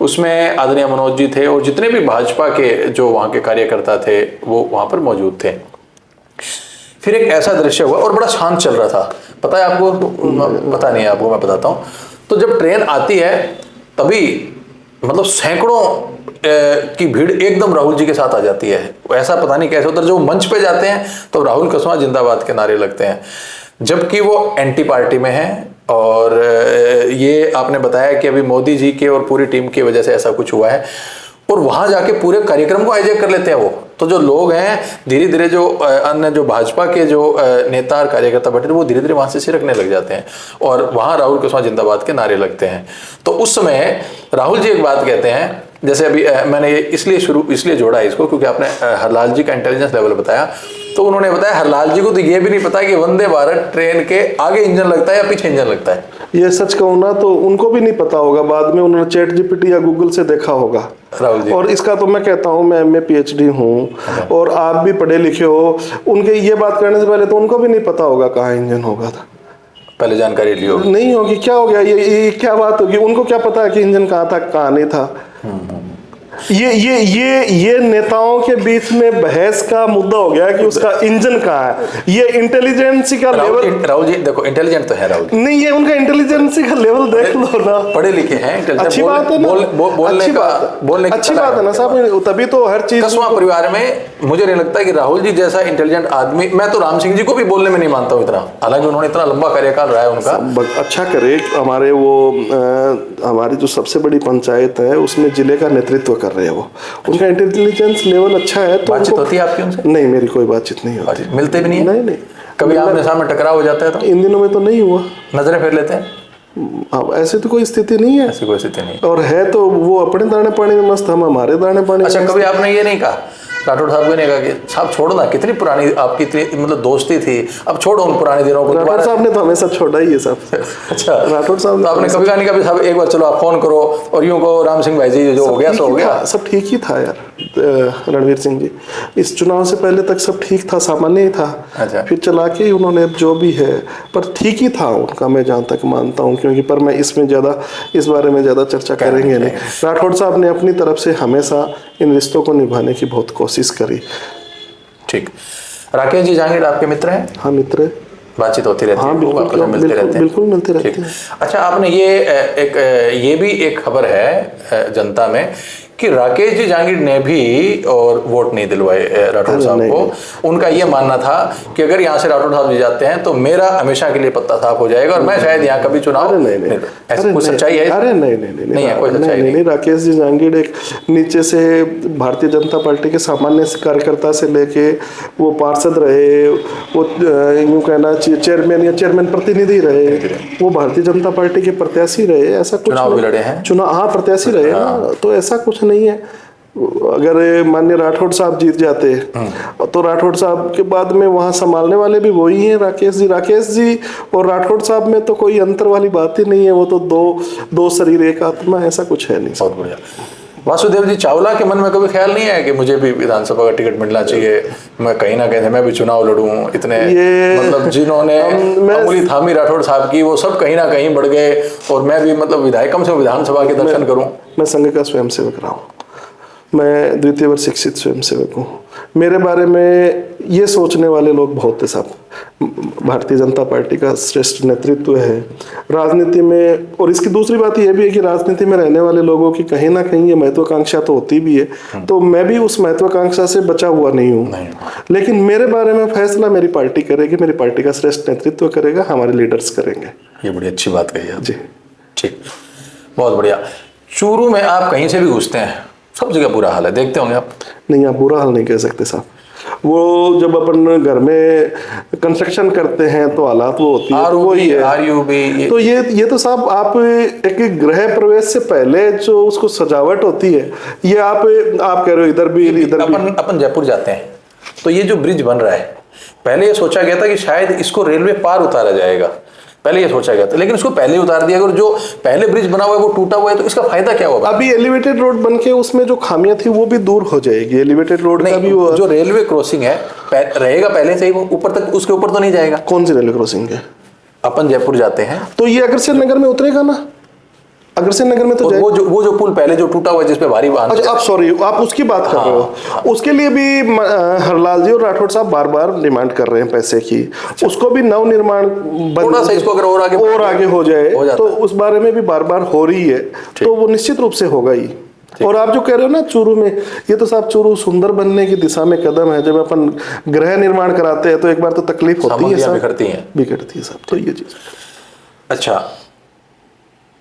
उसमें आदरणीय मनोज जी थे और जितने भी भाजपा के जो वहां के कार्यकर्ता थे वो वहां पर मौजूद थे। फिर एक ऐसा दृश्य हुआ और बड़ा शांत चल रहा था। पता है आपको? पता नहीं है आपको, मैं बताता हूँ। तो जब ट्रेन आती है तभी मतलब सैकड़ों की भीड़ एकदम राहुल जी के साथ आ जाती है। ऐसा पता नहीं कैसे उधर जो मंच पे जाते हैं तो राहुल कसवा जिंदाबाद के नारे लगते हैं, जबकि वो एंटी पार्टी में है। और ये आपने बताया कि अभी मोदी जी के और पूरी टीम की वजह से ऐसा कुछ हुआ है, और वहां जाके पूरे कार्यक्रम को हाईजैक कर लेते हैं वो। तो जो लोग हैं धीरे धीरे, जो अन्य जो भाजपा के जो नेता और कार्यकर्ता बैठे वो धीरे धीरे वहां से सिरकने लग जाते हैं और वहां राहुल कसवा जिंदाबाद के नारे लगते हैं। तो उस समय राहुल जी एक बात कहते हैं, जैसे अभी मैंने ये इसलिए जोड़ा इसको क्योंकि आपने हरलाल जी का इंटेलिजेंस लेवल बताया, तो उन्होंने बताया हरलाल जी को तो ये भी नहीं पता कि वंदे भारत ट्रेन के आगे इंजन लगता है या पीछे इंजन लगता है। ये सच कहूँ ना तो उनको भी नहीं पता होगा, बाद में उन्होंने चैट जीपीटी या गूगल से देखा होगा राहुल जी। और इसका तो मैं कहता हूँ, मैं एमए पीएचडी हूँ और आप भी पढ़े लिखे हो, उनके ये बात करने से पहले तो उनको भी नहीं पता होगा कहाँ इंजन होगा था। पहले जानकारी ली होगी? नहीं होगी। क्या हो गया, ये क्या बात होगी? उनको क्या पता है कि इंजन कहाँ था कहाँ नहीं था? ये नेताओं के बीच में बहस का मुद्दा हो गया कि उसका इंजन कहाँ है। ये इंटेलिजेंसी का लेवल, राहुल जी देखो इंटेलिजेंट तो है राहुल जी। नहीं, ये उनका इंटेलिजेंसी का लेवल देख लो ना। पढ़े लिखे हैं, अच्छी बात है ना, अच्छी बात है ना साहब, तभी तो हर चीज। कसवा परिवार में मुझे नहीं लगता कि राहुल जी जैसा इंटेलिजेंट आदमी, मैं तो राम सिंह जी को भी बोलने में नहीं मानता हूँ इतना, हालांकि उन्होंने इतना लंबा कार्यकाल रहा है उनका। अच्छा करे हमारे हमारी जो सबसे बड़ी पंचायत है उसमें जिले का नेतृत्व कर रहे हैं वो, उनका इंटेलिजेंस लेवल अच्छा है। तो बातचीत होती है आपकी उनसे? नहीं, मेरी कोई बातचीत नहीं होती। मिलते भी नहीं है? नहीं। कभी आमने सामने टकराव हो जाता है तो? इन दिनों में तो नहीं हुआ। नजरें फेर लेते हैं? अब ऐसी तो कोई स्थिति नहीं है। ऐसी कोई स्थिति नहीं, और है तो वो अपने दाने पानी में मस्त, हम हमारे दाने पानी में। अच्छा, कभी आपने ये नहीं कहा, राठौड़ साहब ने कहा कि साहब छोड़ो ना, कितनी पुरानी आपकी इतनी मतलब दोस्ती थी, अब छोड़ो उन पुराने दिनों को? राठौड़ साहब ने तो हमेशा छोड़ा ही है साहब। अच्छा, राठौड़ साहब तो आपने कभी कहा नहीं कभी साहब एक बार चलो आप फोन करो और यूं कहो राम सिंह भाई जी जो हो गया सो हो गया? सब ठीक ही था यार रणवीर सिंह जी, इस चुनाव से पहले तक सब ठीक था, सामान्य ही था। अच्छा। फिर चला के उन्होंने जो भी है, पर ठीक ही था उनका, मैं जहाँ तक मानता हूँ, क्योंकि पर मैं इसमें ज़्यादा इस बारे में ज़्यादा चर्चा करेंगे नहीं। राठौड़ साहब ने अपनी तरफ से हमेशा इन रिश्तों को निभाने की बहुत कोशिश करी। ठीक। राकेश जी जांगीड़ आपके मित्र हैं? हाँ, मित्र है, बातचीत होती रहती है? हाँ बिल्कुल, आपस में मिलते रहते हैं? बिल्कुल मिलते रहते हैं। अच्छा, आपने ये भी एक खबर है जनता में कि राकेश जी जांगीड़ ने भी और वोट नहीं दिलवाए राठौड़ साहब को। उनका ये मानना था कि अगर यहाँ से राठौड़ साहब जी जाते हैं तो मेरा हमेशा के लिए पत्ता साफ हो जाएगा और मैं शायद यहाँ कभी चुनाव नहीं। ऐसी कुछ सच्चाई है? अरे नहीं है कोई सच्चाई नहीं। राकेश जी जांगीड़ एक नीचे से भारतीय जनता पार्टी के सामान्य कार्यकर्ता से लेके वो पार्षद रहे, वो यूँ कहना चाहिए चेयरमैन प्रतिनिधि रहे, वो भारतीय जनता पार्टी के प्रत्याशी रहे। ऐसा कुछ चुनाव भी लड़े हैं? चुनाव, हाँ, प्रत्याशी रहे ना, तो ऐसा कुछ नहीं है। अगर माननीय राठौड़ साहब जीत जाते तो राठौड़ साहब के बाद में वहाँ संभालने वाले भी वही हैं, राकेश जी और राठौड़ साहब में तो कोई अंतर वाली बात ही नहीं है। वो तो दो शरीर एक आत्मा, ऐसा कुछ है नहीं। बहुत बढ़िया। वासुदेव जी चावला के मन में कभी ख्याल नहीं आया कि मुझे भी विधानसभा का टिकट मिलना चाहिए, मैं कहीं ना कहीं मैं भी चुनाव लड़ूं? इतने मतलब जिन्होंने अंगुली थामी राठौड़ साहब की, वो सब कहीं ना कहीं बढ़ गए और मैं भी मतलब विधायक कम से कम विधानसभा के दर्शन करूं। मैं संघ का स्वयंसेवक रहा हूँ, मैं द्वितीय वर्ष शिक्षित स्वयंसेवक हूँ। मेरे बारे में ये सोचने वाले लोग बहुत थे साहब। भारतीय जनता पार्टी का श्रेष्ठ नेतृत्व है राजनीति में, और इसकी दूसरी बात यह भी है कि राजनीति में रहने वाले लोगों की कहीं ना कहीं ये महत्वाकांक्षा तो होती भी है, तो मैं भी उस महत्वाकांक्षा से बचा हुआ नहीं हूँ। लेकिन मेरे बारे में फैसला मेरी पार्टी करेगी, मेरी पार्टी का श्रेष्ठ नेतृत्व करेगा, हमारे लीडर्स करेंगे। ये बड़ी अच्छी बात कही है जी। ठीक, बहुत बढ़िया। चूरू में आप कहीं से भी घुसते हैं, सब जगह बुरा हाल है, देखते होंगे आप? नहीं, आप बुरा हाल नहीं कह सकते साहब। वो जब अपन घर में कंस्ट्रक्शन करते हैं तो हालात वो होती है, तो वही है RUB। तो ये तो साहब आप एक गृह प्रवेश से पहले जो उसको सजावट होती है, ये आप कह रहे हो इधर भी अपन जयपुर जाते हैं तो ये जो ब्रिज बन रहा है, पहले ये सोचा गया था कि शायद इसको रेलवे पार उतारा जाएगा, पहले ये सोचा गया था, लेकिन इसको पहले उतार दिया। अगर जो पहले ब्रिज बना हुआ है वो टूटा हुआ है तो इसका फायदा क्या होगा? अभी एलिवेटेड रोड बनके उसमें जो खामियां थी वो भी दूर हो जाएगी। एलिवेटेड रोड का भी वो जो रेलवे क्रॉसिंग है रहेगा पहले से ही, वो ऊपर तक, उसके ऊपर तो नहीं जाएगा? कौन सी रेलवे क्रॉसिंग है? अपन जयपुर जाते हैं तो ये अग्रसेन नगर में उतरेगा ना, अग्रसेन नगर में तो वो जो पुल पहले जो टूटा हुआ है जिसपे भारी वाहन। अच्छा, आप सॉरी, आप उसकी बात कर रहे हो। उसके लिए भी हरलाल जी और राठौड़ साहब बार बार डिमांड कर रहे हैं पैसे की। उसको भी नव निर्माण थोड़ा सा इसको अगर और आगे हो जाए तो उस बारे में भी बार बार हो रही है, तो वो निश्चित रूप से होगा ही। और आप जो कह रहे हो ना चूरू में, ये तो साहब चूरू सुंदर बनने की दिशा में कदम है। जब अपन गृह निर्माण कराते हैं तो एक बार तो तकलीफ होती है, बिगड़ती है साहब, तो ये चीज। अच्छा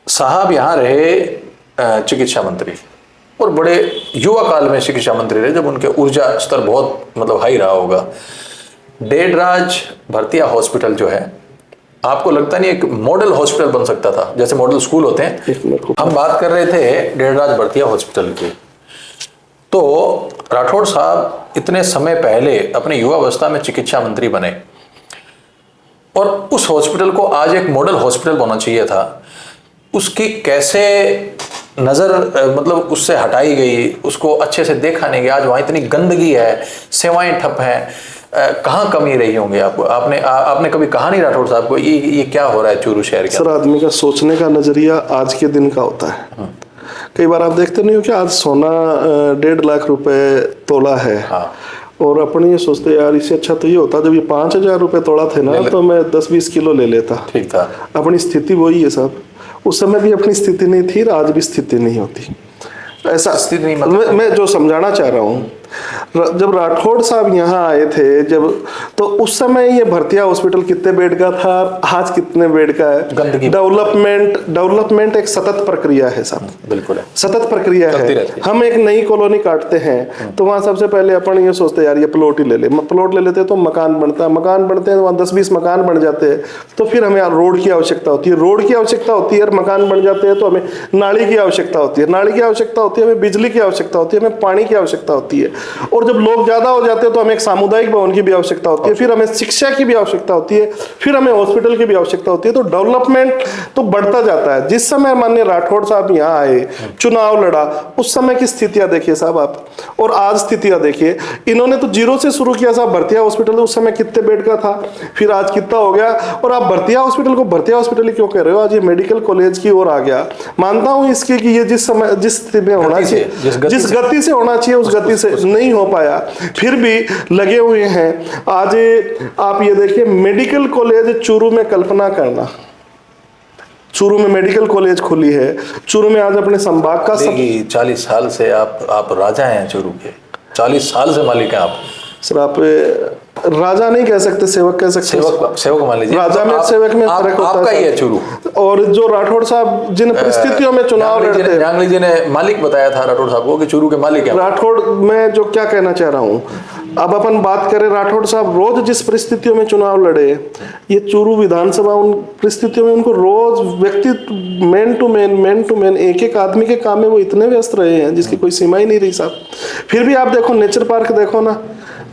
साहब यहाँ रहे चिकित्सा मंत्री और बड़े युवा काल में चिकित्सा मंत्री रहे, जब उनके ऊर्जा स्तर बहुत मतलब हाई रहा होगा। डेढ़राज भरतिया हॉस्पिटल जो है, आपको लगता नहीं एक मॉडल हॉस्पिटल बन सकता था, जैसे मॉडल स्कूल होते हैं? हम बात कर रहे थे डेढ़राज भरतिया हॉस्पिटल की, तो राठौड़ साहब इतने समय पहले अपने युवा अवस्था में चिकित्सा मंत्री बने और उस हॉस्पिटल को आज एक मॉडल हॉस्पिटल बनना चाहिए था। उसकी कैसे नज़र मतलब उससे हटाई गई, उसको अच्छे से देखा नहीं गया। आज वहाँ इतनी गंदगी है, सेवाएं ठप हैं, कहाँ कमी रही होंगी? आपने कभी कहा नहीं राठौड़ साहब को ये क्या हो रहा है चूरू शहर के? सर, आदमी का सोचने का नजरिया आज के दिन का होता है। कई बार आप देखते नहीं हो कि आज सोना 1.5 लाख रुपए तोला है। हाँ। और अपने ये सोचते यार इससे अच्छा तो ये होता जब ये 5,000 रुपए तोड़ा थे ना, तो मैं 10-20 किलो ले लेता। ठीक था। अपनी स्थिति वही है साहब, उस समय भी अपनी स्थिति नहीं थी, आज भी स्थिति नहीं होती। ऐसा स्थिति नहीं, मैं जो समझाना चाह रहा हूँ, जब राठौड़ साहब यहाँ आए थे, जब तो उस समय ये भरतिया हॉस्पिटल कितने बेड का था, आज कितने बेड का है? गंदगी। डेवलपमेंट एक सतत प्रक्रिया है साहब, बिल्कुल है, सतत प्रक्रिया है। हम एक नई कॉलोनी काटते हैं तो वहाँ सबसे पहले अपन ये सोचते हैं यार ये प्लॉट ही ले ले, प्लॉट ले लेते हैं तो मकान बनता है, मकान बनते हैं तो वहाँ 10-20 मकान बन जाते हैं, तो फिर हमें रोड की आवश्यकता होती है, रोड की आवश्यकता होती है, और मकान बन जाते हैं तो हमें नाली की आवश्यकता होती है, नाली की आवश्यकता होती है, हमें बिजली की आवश्यकता होती है, हमें पानी की आवश्यकता होती है, और जब लोग ज्यादा हो जाते हैं तो हमें एक सामुदायिक भवन की भी आवश्यकता होती है, फिर हमें शिक्षा की भी आवश्यकता होती है, फिर हमें हॉस्पिटल की भी आवश्यकता होती है। तो डेवलपमेंट तो बढ़ता जाता है। जिस समय माननीय राठौड़ साहब यहाँ आए, चुनाव लड़ा, उस समय की स्थितियां देखिए साहब आप, और आज स्थितियां देखिए। इन्होंने तो जीरो से शुरू किया साहब। भरतिया हॉस्पिटल उस समय कितने बेड का था, फिर आज कितना हो गया, और आप भरतिया हॉस्पिटल को भरतिया हॉस्पिटल क्यों कह रहे हो? आज ये मेडिकल कॉलेज की ओर आ गया। मानता हूं इसके कि ये जिस समय जिस स्थिति में होना चाहिए, जिस गति से होना चाहिए उस गति से नहीं हो पाया, फिर भी लगे हुए हैं। आज आप ये देखिए मेडिकल कॉलेज चूरू में, कल्पना करना, चूरू में मेडिकल कॉलेज खुली है। चूरू में आज अपने संभाग का 40 साल से आप राजा हैं चूरू के, 40 साल से मालिक हैं आप। सर आप राजा नहीं कह सकते, सेवक कह सकते, सेवक मान लीजिए। राजा में सेवक में फर्क होता है। आपका ही है चूरू। और जो राठौड़ साहब जिन परिस्थितियों में चुनाव लड़ते हैं, जांगली जी ने मालिक बताया था राठौड़ साहब को कि चूरू के मालिक हैं। राठौड़, मैं जो क्या कहना चाह रहा हूँ, अब अपन बात करें राठौड़ साहब रोज जिस परिस्थितियों में चुनाव लड़े, ये चूरू विधानसभा उन परिस्थितियों में उनको रोज व्यक्ति मैन टू मैन एक एक आदमी के काम में वो इतने व्यस्त रहे हैं जिसकी कोई सीमा ही नहीं रही साहब। फिर भी आप देखो नेचर पार्क देखो ना,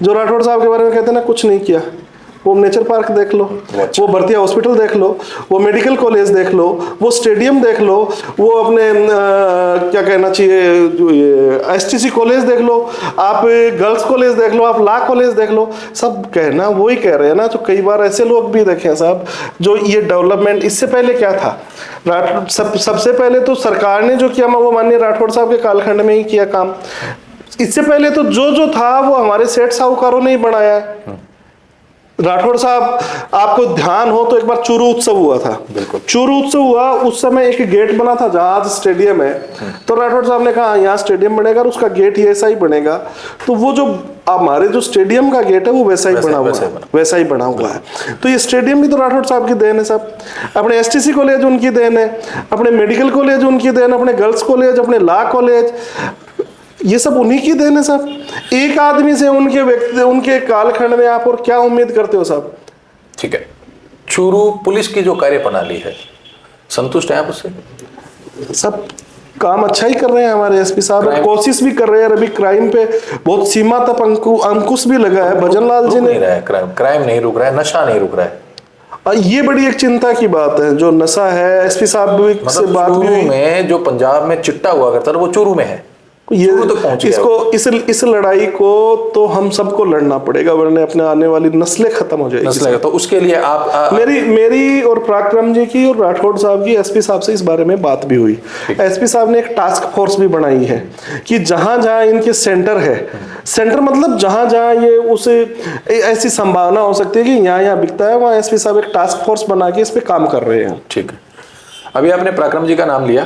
जो राठौड़ साहब के बारे में कहते हैं ना कुछ नहीं किया, वो नेचर पार्क देख लो, वो भरतिया हॉस्पिटल देख लो, वो मेडिकल कॉलेज देख लो, वो स्टेडियम देख लो, वो अपने क्या कहना चाहिए एसटीसी कॉलेज देख लो, आप गर्ल्स कॉलेज देख लो, आप लॉ कॉलेज देख लो। सब कहना वो ही कह रहे हैं ना। तो कई बार ऐसे लोग भी देखे साहब जो ये डेवलपमेंट, इससे पहले क्या था, सबसे पहले तो सरकार ने जो किया वो माननीय राठौड़ साहब के कालखंड में ही किया काम। इससे पहले तो जो था वो हमारे सेठ साहूकारों ने ही बनाया है। राठौड़ साहब, आपको ध्यान हो तो एक बार चूरू उत्सव हुआ था, चूरू उत्सव हुआ, उस समय एक गेट बना था जहां आज स्टेडियम है, तो राठौड़ साहब ने कहा यहाँ स्टेडियम बनेगा और उसका गेट ही ऐसा ही बनेगा। तो वो जो हमारे जो स्टेडियम का गेट है वो वैसा ही बना हुआ है। तो ये स्टेडियम भी तो राठौड़ साहब की देन है साहब, अपने एसटीसी कॉलेज उनकी देन है, अपने मेडिकल कॉलेज उनकी देन, अपने गर्ल्स कॉलेज, अपने लॉ कॉलेज, ये सब उन्हीं की देन है साहब। एक आदमी से उनके कालखंड में आप और क्या उम्मीद करते हो साहब? ठीक है, चूरू पुलिस की जो कार्य प्रणाली है, संतुष्ट हैं आप उससे? सब काम अच्छा ही कर रहे हैं हमारे एसपी साहब, कोशिश भी कर रहे हैं। अभी क्राइम पे बहुत सीमा तक अंकुश भी लगा है। भजन लाल जी ने, क्राइम नहीं रुक रहा है, नशा नहीं रुक रहा है, ये बड़ी एक चिंता की बात है। जो नशा है, एसपी साहब से बात भी हुई में, जो पंजाब में चिट्टा हुआ करता था वो चूरू में है। ये इस लड़ाई को तो हम सबको लड़ना पड़ेगा, वरना अपने आने वाली नस्लें खत्म हो जाएगी। तो उसके लिए आप मेरी और पराक्रम जी की और राठौड़ साहब की एसपी साहब से इस बारे में बात भी हुई। एसपी साहब ने एक टास्क फोर्स भी बनाई है कि जहां जहां इनके सेंटर है, सेंटर मतलब जहां जहां ये उसे ऐसी संभावना हो सकती है कि यहाँ बिकता है, वहां एसपी साहब एक टास्क फोर्स बना के इस पे काम कर रहे हैं। ठीक है, अभी आपने पराक्रम जी का नाम लिया,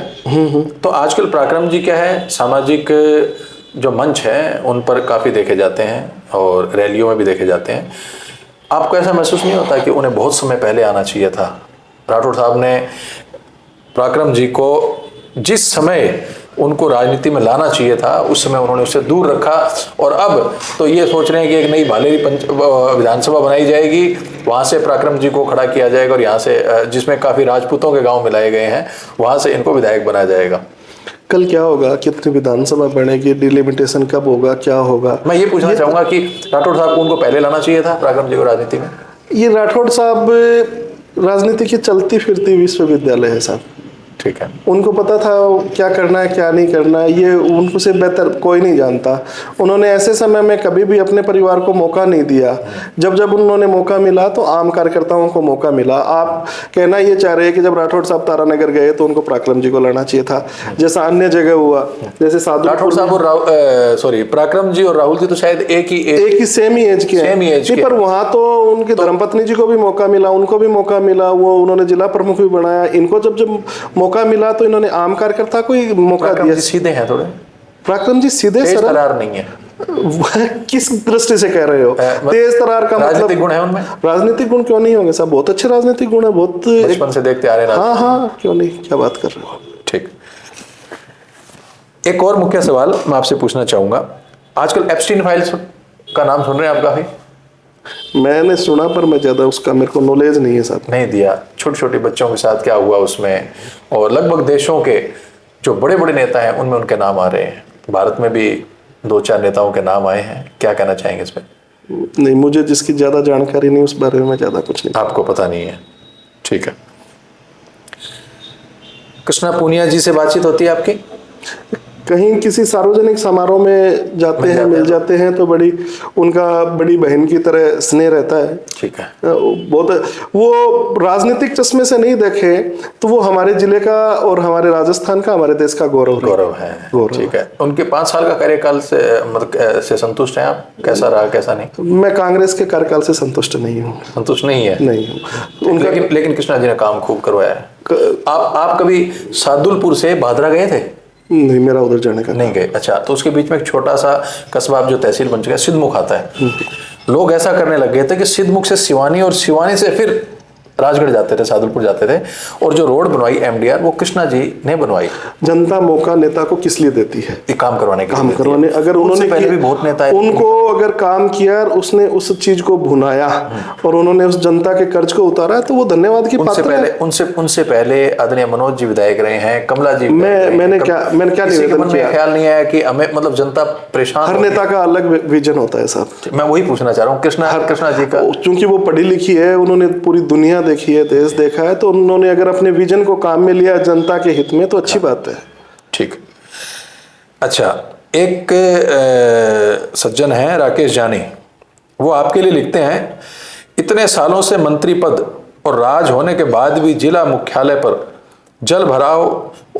तो आजकल पराक्रम जी क्या है, सामाजिक जो मंच है उन पर काफ़ी देखे जाते हैं और रैलियों में भी देखे जाते हैं। आपको ऐसा महसूस नहीं होता कि उन्हें बहुत समय पहले आना चाहिए था? राठौड़ साहब ने पराक्रम जी को जिस समय उनको राजनीति में लाना चाहिए था उस समय उन्होंने उससे दूर रखा, और अब तो ये सोच रहे हैं कि एक नई भालेरी विधानसभा बनाई जाएगी, वहाँ से पराक्रम जी को खड़ा किया जाएगा और यहाँ से, जिसमें काफ़ी राजपूतों के गांव मिलाए गए हैं, वहाँ से इनको विधायक बनाया जाएगा। कल क्या होगा, कितनी विधानसभा बनेगी, डिलिमिटेशन कब होगा, क्या होगा? मैं ये पूछना चाहूँगा कि राठौड़ साहब को उनको पहले लाना चाहिए था पराक्रम जी को राजनीति में? ये राठौड़ साहब राजनीति की चलती फिरती विश्वविद्यालय है साहब। ठीक है, उनको पता था क्या करना है क्या नहीं करना है, ये उनको से बेहतर कोई नहीं जानता। उन्होंने ऐसे समय में कभी भी अपने परिवार को मौका नहीं दिया। जब जब उन्होंने मौका मिला तो आम कार्यकर्ताओं को मौका मिला। आप कहना ये चाह रहे हैं कि जब राठौड़ साहब तारानगर गए तो उनको पराक्रम जी को लाना चाहिए था, जैसा अन्य जगह हुआ, जैसे साधु राठौड़ साहब और पराक्रम जी और राहुल जी तो शायद एक ही सेम ही एज के हैं, पर वहाँ तो उनकी धर्मपत्नी जी को भी मौका मिला, उनको भी मौका मिला, वो उन्होंने जिला प्रमुख भी बनाया। इनको जब जब मौका मिला तो इन्होंने आम कार्यकर्ता को ही मौका दिया। सीधे हैं थोड़े, पराक्रम जी सीधे तेज सरल तरार नहीं है। वह किस दृष्टि से कह रहे हो? तेज तरार का राजनीतिक मतलब गुण है उनमें? राजनीतिक गुण क्यों नहीं होंगे साहब, बहुत अच्छे राजनीतिक गुण है, बहुत बचपन से देखते आ रहे हैं। हाँ हाँ, क्यों नहीं, क्या बात कर रहे हो। ठीक। एक और मुख्य सवाल मैं आपसे पूछना चाहूंगा, आजकल एप्स्टीन फाइल्स का नाम सुन रहे हैं आप काफी? मैंने सुना पर मैं ज्यादा उसका मेरे को नॉलेज नहीं है साहब। नहीं दिया। छोटे छोटे बच्चों के साथ क्या हुआ उसमें, और लगभग देशों के जो बड़े बड़े नेता हैं उनमें उनके नाम आ रहे हैं। भारत में भी 2-4 नेताओं के नाम आए हैं, क्या कहना चाहेंगे इस पर? नहीं, मुझे जिसकी ज्यादा जानकारी नहीं उस बारे में ज्यादा कुछ नहीं। आपको पता नहीं है, ठीक है। कृष्णा पूनिया जी से बातचीत होती है आपकी? कहीं किसी सार्वजनिक समारोह में जाते हैं, मिल जाते हैं तो बड़ी उनका बड़ी बहन की तरह स्नेह रहता है। ठीक है। बहुत, वो राजनीतिक चश्मे से नहीं देखे तो वो हमारे जिले का और हमारे राजस्थान का, हमारे देश का गौरव है। ठीक है। उनके 5 साल का कार्यकाल से मतलब से संतुष्ट हैं आप? कैसा रहा कैसा नहीं? मैं कांग्रेस के कार्यकाल से संतुष्ट नहीं हूँ। संतुष्ट नहीं है? नहीं हूँ उनका। लेकिन कृष्णा जी ने काम खूब करवाया है। आप कभी सादुलपुर से भादरा गए थे? नहीं, मेरा उधर जाने का नहीं गए। अच्छा, तो उसके बीच में एक छोटा सा कस्बा जो तहसील बन चुका है, सिद्धमुख आता है। लोग ऐसा करने लग गए थे कि सिद्धमुख से सिवानी और सिवानी से फिर राजगढ़ जाते थे, सादुलपुर जाते थे। और जो रोड बनवाई एमडीआर, वो कृष्णा जी ने बनवाई। जनता मौका नेता को किस लिए देती है? काम करवाने के लिए। काम करवाने। अगर उन्होंने पहले भी बहुत नेता उनको अगर काम किया, उसने उस चीज को भुनाया और उन्होंने उस जनता के कर्ज को उतारा, तो वो धन्यवाद की पात्र है। उनसे पहले आदरणीय मनोज जी विधायक रहे हैं, कमला जी। मैंने क्या निवेदन किया? ख्याल नहीं आया कि हमें मतलब जनता परेशान। हर नेता का अलग विजन होता है साहब। मैं वही पूछना चाह रहा हूँ कृष्णा जी का। क्योंकि वो पढ़ी लिखी है, उन्होंने पूरी दुनिया देखी है, देश देखा है, तो उन्होंने अगर अपने विजन को काम में लिया जनता के हित में, तो अच्छी बात है। ठीक। अच्छा, एक सज्जन हैं राकेश जानी, वो आपके लिए लिखते हैं, इतने सालों से मंत्री पद और राज होने के बाद भी जिला मुख्यालय पर जल भराव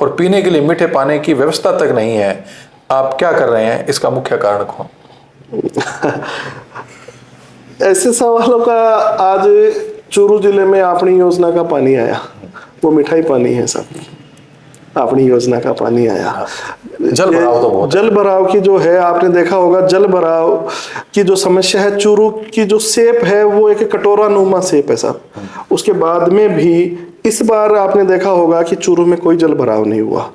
और पीने के लिए मीठे पानी की व्यवस्था तक नहीं है। आप क्या कर रहे हैं? इसका मुख्य कारण कौन? ऐसे सवालों का आज चूरू जिले में अपनी योजना का पानी आया, वो मिठाई पानी है साहब। अपनी योजना का पानी आया। जल भराव तो बहुत, जल भराव की जो है, आपने देखा होगा, जल भराव की जो समस्या है, चूरू की जो सेप है वो एक कटोरा नुमा सेप है साहब। उसके बाद में भी इस बार आपने देखा होगा कि चूरू में कोई जल भराव नहीं हुआ।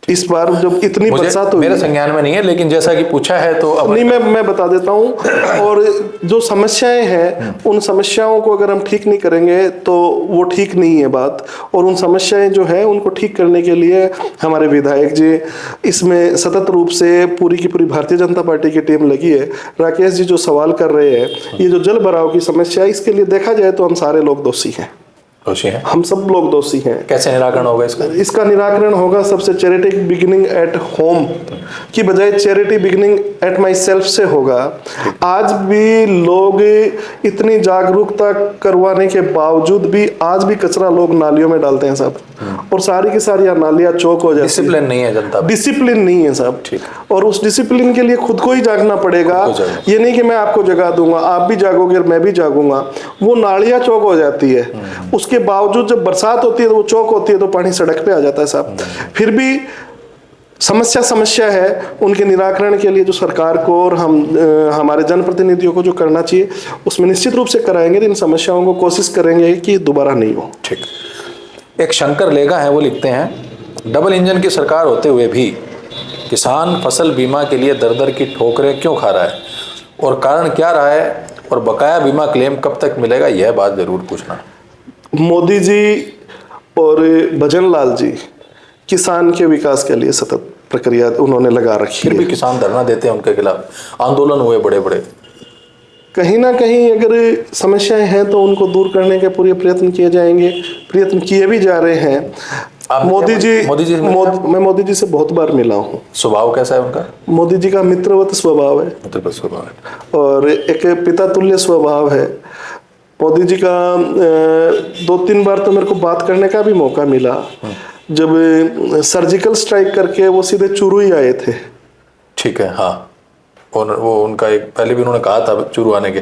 इस बार जब इतनी बरसात हुई, मेरे संज्ञान में नहीं है, लेकिन जैसा कि पूछा है तो अब नहीं, मैं बता देता हूँ। और जो समस्याएं हैं, उन समस्याओं को अगर हम ठीक नहीं करेंगे तो वो ठीक नहीं है बात। और उन समस्याएं जो है उनको ठीक करने के लिए हमारे विधायक जी इसमें सतत रूप से पूरी की पूरी भारतीय जनता पार्टी की टीम लगी है। राकेश जी जो सवाल कर रहे हैं, ये जो जल भराव की समस्या, इसके लिए देखा जाए तो हम सारे लोग दोषी हैं। दोषी हैं? हम सब लोग दोषी हैं। कैसे निराकरण होगा इसका? इसका निराकरण होगा सबसे चैरिटी बिगिनिंग एट होम की बजाय charity beginning at my self से होगा। आज भी लोग इतनी जागरूकता करवाने के बावजूद भी आज भी कचरा लोग नालियों में डालते हैं साहब, और सारी की सारी नालियां चौक हो जाती है। डिसिप्लिन नहीं है जनता, डिसिप्लिन नहीं है साहब। ठीक। और उस डिसिप्लिन के लिए खुद को ही जागना पड़ेगा। ये नहीं कि मैं आपको जगा दूंगा, आप भी जागोगे और मैं भी जागूंगा। वो नालियां चौक हो जाती है, उसके बावजूद जब बरसात होती है तो वो चौक होती है, तो पानी सड़क पे आ जाता है साहब। फिर भी समस्या है। उनके निराकरण के लिए जो सरकार को और हमारे जनप्रतिनिधियों को जो करना चाहिए, उसमें निश्चित रूप से कराएंगे। इन समस्याओं को कोशिश करेंगे कि दोबारा नहीं हो। ठीक। एक शंकर लेगा है, वो लिखते हैं, डबल इंजन की सरकार होते हुए भी किसान फसल बीमा के लिए दर दर की ठोकरें क्यों खा रहा है, और कारण क्या रहा है, और बकाया बीमा क्लेम कब तक मिलेगा, यह बात जरूर पूछना। मोदी जी और भजन लाल जी किसान के विकास के लिए सतत प्रक्रिया उन्होंने लगा रखी है। फिर भी किसान धरना देते हैं, उनके खिलाफ आंदोलन हुए बड़े बड़े। कहीं ना कहीं अगर समस्याएं हैं तो उनको दूर करने के पूरे प्रयत्न किए जाएंगे, प्रयत्न किए भी जा रहे हैं। मोदी जी मैं मोदी जी से बहुत बार मिला हूँ। स्वभाव कैसा है उनका? मोदी जी का मित्रवत स्वभाव है, मित्रवत स्वभाव है, और एक पिता तुल्य स्वभाव है। मोदी जी का 2-3 बार तो मेरे को बात करने का भी मौका मिला, जब सर्जिकल स्ट्राइक करके वो सीधे चूरू ही आए थे। ठीक है, हाँ। वो उनका एक पहले भी उन्होंने कहा था चूरू आने के,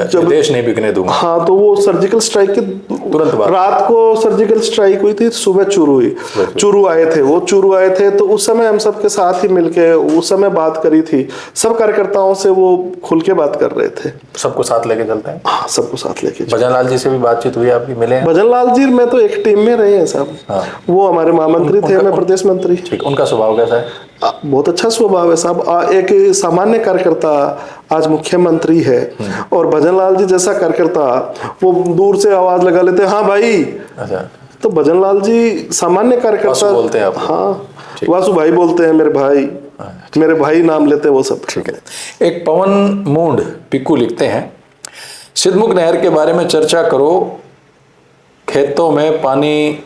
जब देश नहीं बिकने दूंगा। हाँ, तो वो सर्जिकल स्ट्राइक के तुरंत बाद रात को सर्जिकल स्ट्राइक हुई थी, सुबह चूरू हुई, चूरू आए थे, वो चूरू आए थे तो उस समय हम सबके साथ ही मिलके उस समय बात करी थी, सब कार्यकर्ताओं से वो खुल के बात कर रहे थे। सबको साथ लेके चलते हैं। हाँ, सबको साथ लेके। भजन लाल जी से भी बातचीत हुई आपकी, मिले हैं? भजन लाल जी मैं तो एक टीम में रहे हैं साहब। हाँ। वो हमारे महामंत्री थे, मैं प्रदेश मंत्री। ठीक, उनका स्वभाव कैसा है? बहुत अच्छा स्वभाव है साहब। एक सामान्य कार्यकर्ता आज मुख्यमंत्री है, और भजन लाल जी जैसा कार्यकर्ता वो दूर से आवाज लगा लेते हैं, हाँ भाई। अच्छा, तो भजन लाल जी सामान्य कार्यकर्ता वासु बोलते हैं आप? हाँ, वासु भाई बोलते हैं, मेरे भाई, मेरे भाई नाम लेते हैं वो सब। ठीक है। एक पवन मूंड पिक्कू लिखते हैं, सिद्धमुख नहर के बारे में चर्चा करो, खेतों में पानी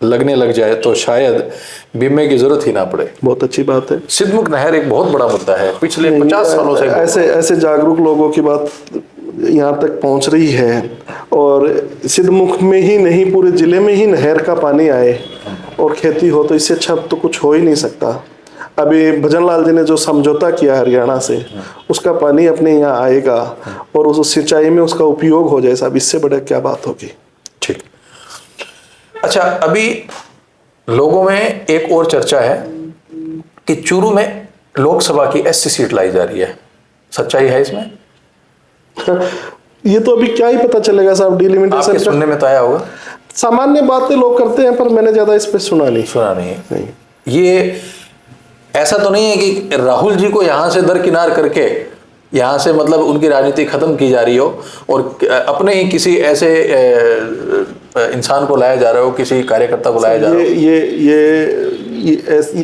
लगने लग जाए तो शायद बीमे की जरूरत ही ना पड़े। बहुत अच्छी बात है। सिद्धमुख नहर एक बहुत बड़ा मुद्दा है, पिछले 50 सालों से ऐसे जागरूक लोगों की बात यहाँ तक पहुँच रही है, और सिद्धमुख में ही नहीं पूरे जिले में ही नहर का पानी आए और खेती हो, तो इससे अच्छा तो कुछ हो ही नहीं सकता। अभी भजन लाल जी ने जो समझौता किया हरियाणा से, उसका पानी अपने यहाँ आएगा और उस सिंचाई में उसका उपयोग हो जाए साहब, इससे बड़ा क्या बात होगी। ठीक। अच्छा, अभी लोगों में एक और चर्चा है कि चूरू में लोकसभा की एससी सीट लाई जा रही है, सच्चाई है इसमें? ये तो अभी क्या ही पता चलेगा साहब, डिलिमिटेशन आपके सुनने में तो आया होगा। सामान्य बातें लोग करते हैं, पर मैंने ज्यादा इस पे सुना नहीं। नहीं। ये ऐसा तो नहीं है कि राहुल जी को यहाँ से दरकिनार करके यहाँ से मतलब उनकी राजनीति खत्म की जा रही हो और अपने ही किसी ऐसे इंसान को लाया जा रहा हो, किसी कार्यकर्ता को लाया जा रहा हो? ये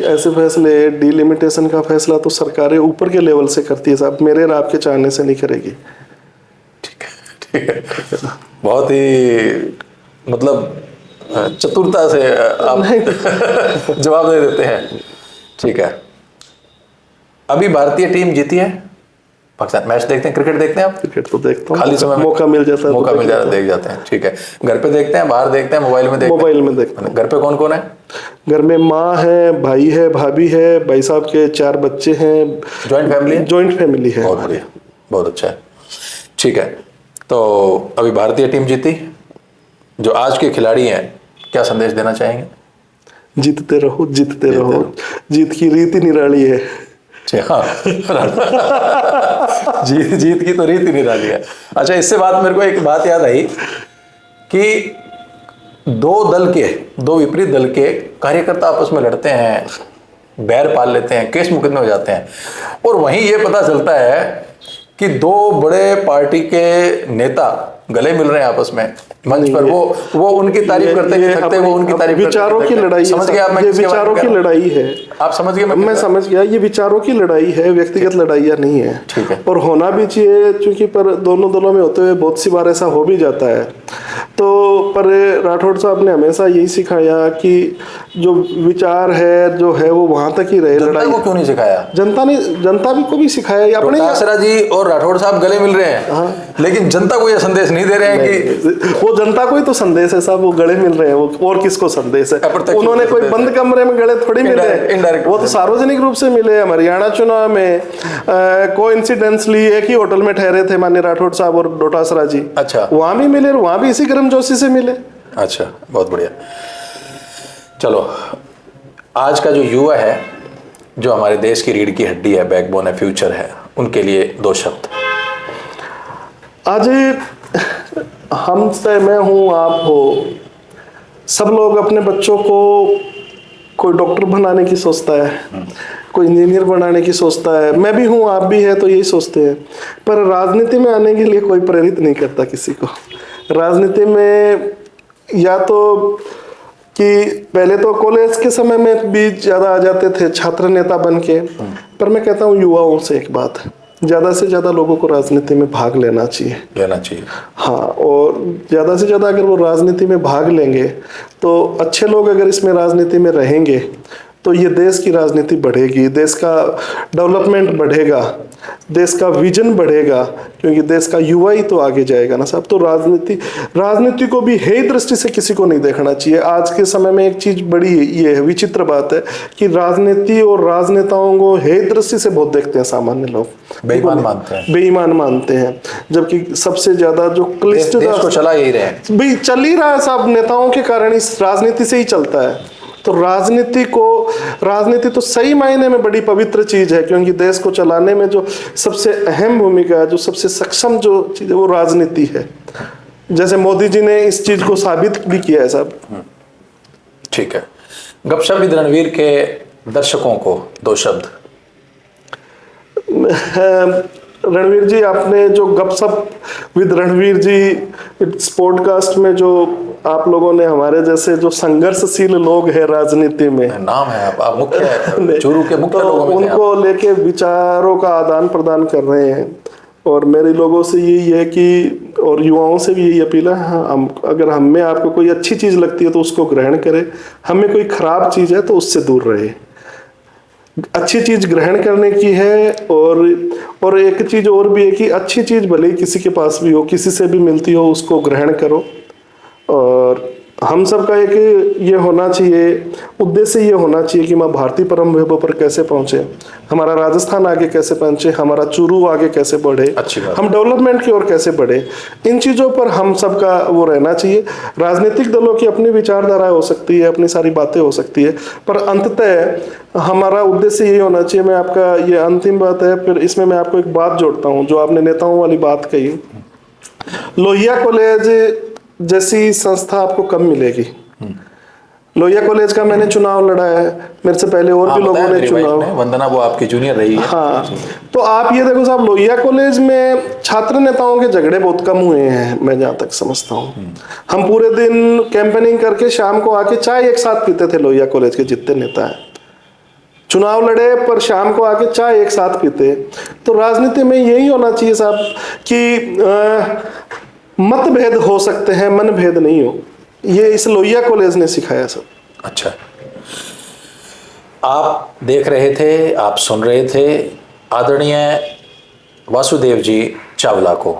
ऐसे फैसले, डिलिमिटेशन का फैसला तो सरकारें ऊपर के लेवल से करती है साहब, मेरे और आपके चाहने से नहीं करेगी। ठीक है। बहुत ही मतलब चतुरता से आप जवाब दे देते हैं। ठीक है। अभी भारतीय टीम जीती है, पाकिस्तान मैच देखते हैं, क्रिकेट देखते हैं आप? क्रिकेट तो देखता हूँ, खाली समय में मौका मिल जाता है, देख जाते हैं। ठीक है। घर पे देखते हैं, बाहर देखते हैं, मोबाइल में देखते हैं? घर पे कौन कौन है? घर में माँ है, भाई है, भाभी है, भाई साहब के 4 बच्चे हैं। जॉइंट फैमिली है? जॉइंट फैमिली है। बहुत बढ़िया, बहुत अच्छा है। ठीक है। तो अभी भारतीय टीम जीती, जो आज के खिलाड़ी हैं क्या संदेश देना चाहेंगे? जीतते रहो, जीतते रहो, जीत की रीत ही निराली है। हाँ। जीत की तो रीत ही निराली है। अच्छा, इससे बात मेरे को एक बात याद आई कि दो विपरीत दल के कार्यकर्ता आपस में लड़ते हैं, बैर पाल लेते हैं, केस मुकदमे हो जाते हैं, और वहीं ये पता चलता है कि 2 बड़े पार्टी के नेता गले मिल रहे हैं आपस में मंच पर। वो उनकी तारीफ करते नहीं थकते, वो उनकी तारीफ विचारों की लड़ाई, समझ गए आप? ये विचारों की लड़ाई है। आप समझ गए? मैं समझ गया, ये विचारों की लड़ाई है, व्यक्तिगत लड़ाइयाँ नहीं है। ठीक है। और होना भी चाहिए, क्योंकि पर दोनों दलों में होते हुए बहुत सी बार ऐसा हो भी जाता है। तो पर राठौड़ साहब ने हमेशा यही सिखाया कि जो विचार है जो है वो वहां तक ही रहे। लड़ाई को क्यों नहीं सिखाया? जनता भी को भी सिखाया। अपने आसरा जी और राठौड़ साहब गले मिल रहे हैं। हाँ। लेकिन जनता को यह संदेश नहीं दे रहे हैं कि वो जनता को ही तो संदेश है साहब, वो गले मिल रहे हैं, वो और किसको संदेश है? उन्होंने कोई बंद कमरे में गले थोड़ी मिले, वो तो सार्वजनिक रूप से मिले। हरियाणा चुनाव में कोइंसिडेंटली एक ही होटल में ठहरे थे माननीय राठौड़ साहब और डोटासरा जी। अच्छा। वहां भी मिले, वहां भी इसी गर्मजोशी से मिले। अच्छा, बहुत बढ़िया। चलो, आज का जो युवा है, जो हमारे देश की रीढ़ की हड्डी है, बैकबोन है, फ्यूचर है, उनके लिए 2 शब्द। आज हम से, मैं हूँ, आप हो, सब लोग अपने बच्चों को कोई डॉक्टर बनाने की सोचता है, कोई इंजीनियर बनाने की सोचता है, मैं भी हूँ, आप भी है, तो यही सोचते हैं। पर राजनीति में आने के लिए कोई प्रेरित नहीं करता किसी को। राजनीति में या तो कि पहले तो कॉलेज के समय में भी ज़्यादा आ जाते थे छात्र नेता बन के, पर मैं कहता हूँ युवाओं से एक बात है, ज़्यादा से ज़्यादा लोगों को राजनीति में भाग लेना चाहिए। हाँ, और ज़्यादा से ज़्यादा अगर वो राजनीति में भाग लेंगे तो अच्छे लोग अगर इसमें राजनीति में रहेंगे तो ये देश की राजनीति बढ़ेगी, देश का डेवलपमेंट बढ़ेगा। देश का विजन बढ़ेगा, क्योंकि देश का युवा ही तो आगे जाएगा ना साहब। तो राजनीति को भी हेय दृष्टि से किसी को नहीं देखना चाहिए। आज के समय में एक चीज बड़ी ये है, विचित्र बात है कि राजनीति और राजनेताओं को हेय दृष्टि से बहुत देखते हैं सामान्य लोग, बेईमान मानते हैं, जबकि सबसे ज्यादा जो क्लिष्ट देश को चला यही रहे भाई चल ही रहा है साहब, नेताओं के कारण इस राजनीति से ही चलता है। तो राजनीति तो सही मायने में बड़ी पवित्र चीज है, क्योंकि देश को चलाने में जो सबसे अहम भूमिका है, जो सबसे सक्षम जो चीज है, वो राजनीति है। जैसे मोदी जी ने इस चीज को साबित भी किया है साहब। ठीक है, गपशप विद रणवीर के दर्शकों को 2 शब्द। रणवीर जी, आपने जो गपशप विद रणवीर जी इस पॉडकास्ट में जो आप लोगों ने हमारे जैसे जो संघर्षशील लोग हैं राजनीति में, नाम है आप मुख्य चूरू के मुख्य लोगों में उनको लेके विचारों का आदान प्रदान कर रहे हैं। और मेरे लोगों से यही है कि, और युवाओं से भी यही अपील है, हाँ, अगर हम में आपको कोई अच्छी चीज लगती है तो उसको ग्रहण करें, हमें कोई खराब चीज है तो उससे दूर रहे। अच्छी चीज ग्रहण करने की है। और एक चीज और भी है कि अच्छी चीज भले ही किसी के पास भी हो, किसी से भी मिलती हो, उसको ग्रहण करो। और हम सबका एक ये होना चाहिए, उद्देश्य ये होना चाहिए कि माँ भारतीय परम वैभव पर कैसे पहुंचे, हमारा राजस्थान आगे कैसे पहुंचे, हमारा चूरू आगे कैसे बढ़े, हम डेवलपमेंट की ओर कैसे बढ़े। इन चीज़ों पर हम सबका वो रहना चाहिए। राजनीतिक दलों की अपनी विचारधारा हो सकती है, अपनी सारी बातें हो सकती है, पर अंततः हमारा उद्देश्य यही होना चाहिए। मैं आपका ये अंतिम बात है, फिर इसमें मैं आपको एक बात जोड़ता हूँ जो आपने नेताओं वाली बात कही। लोहिया कॉलेज जैसी संस्था आपको कम मिलेगी। लोहिया कॉलेज का मैंने चुनाव लड़ा है, मेरे से पहले और भी लोगों ने चुनाव, वंदना वो आपकी जूनियर रही है। हाँ, तो आप ये देखो साहब, लोहिया कॉलेज में छात्र नेताओं के झगड़े बहुत कम हुए हैं, मैं जहाँ तक समझता हूँ। हम पूरे दिन कैंपेनिंग करके शाम को आके चाय एक साथ पीते थे। लोहिया कॉलेज के जितने नेता हैं चुनाव लड़े, पर शाम को आके चाय एक साथ पीते। तो राजनीति में यही होना चाहिए साहब कि मतभेद हो सकते हैं, मन भेद नहीं हो। ये इस लोहिया कॉलेज ने सिखाया सब। अच्छा, आप देख रहे थे, आप सुन रहे थे आदरणीय वासुदेव जी चावला को।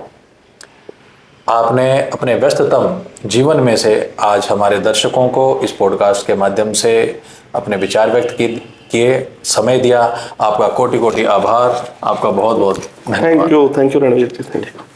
आपने अपने व्यस्ततम जीवन में से आज हमारे दर्शकों को इस पॉडकास्ट के माध्यम से अपने विचार व्यक्त किए, समय दिया। आपका कोटि कोटि आभार, आपका बहुत बहुत thank you Ranveer ji, thank you.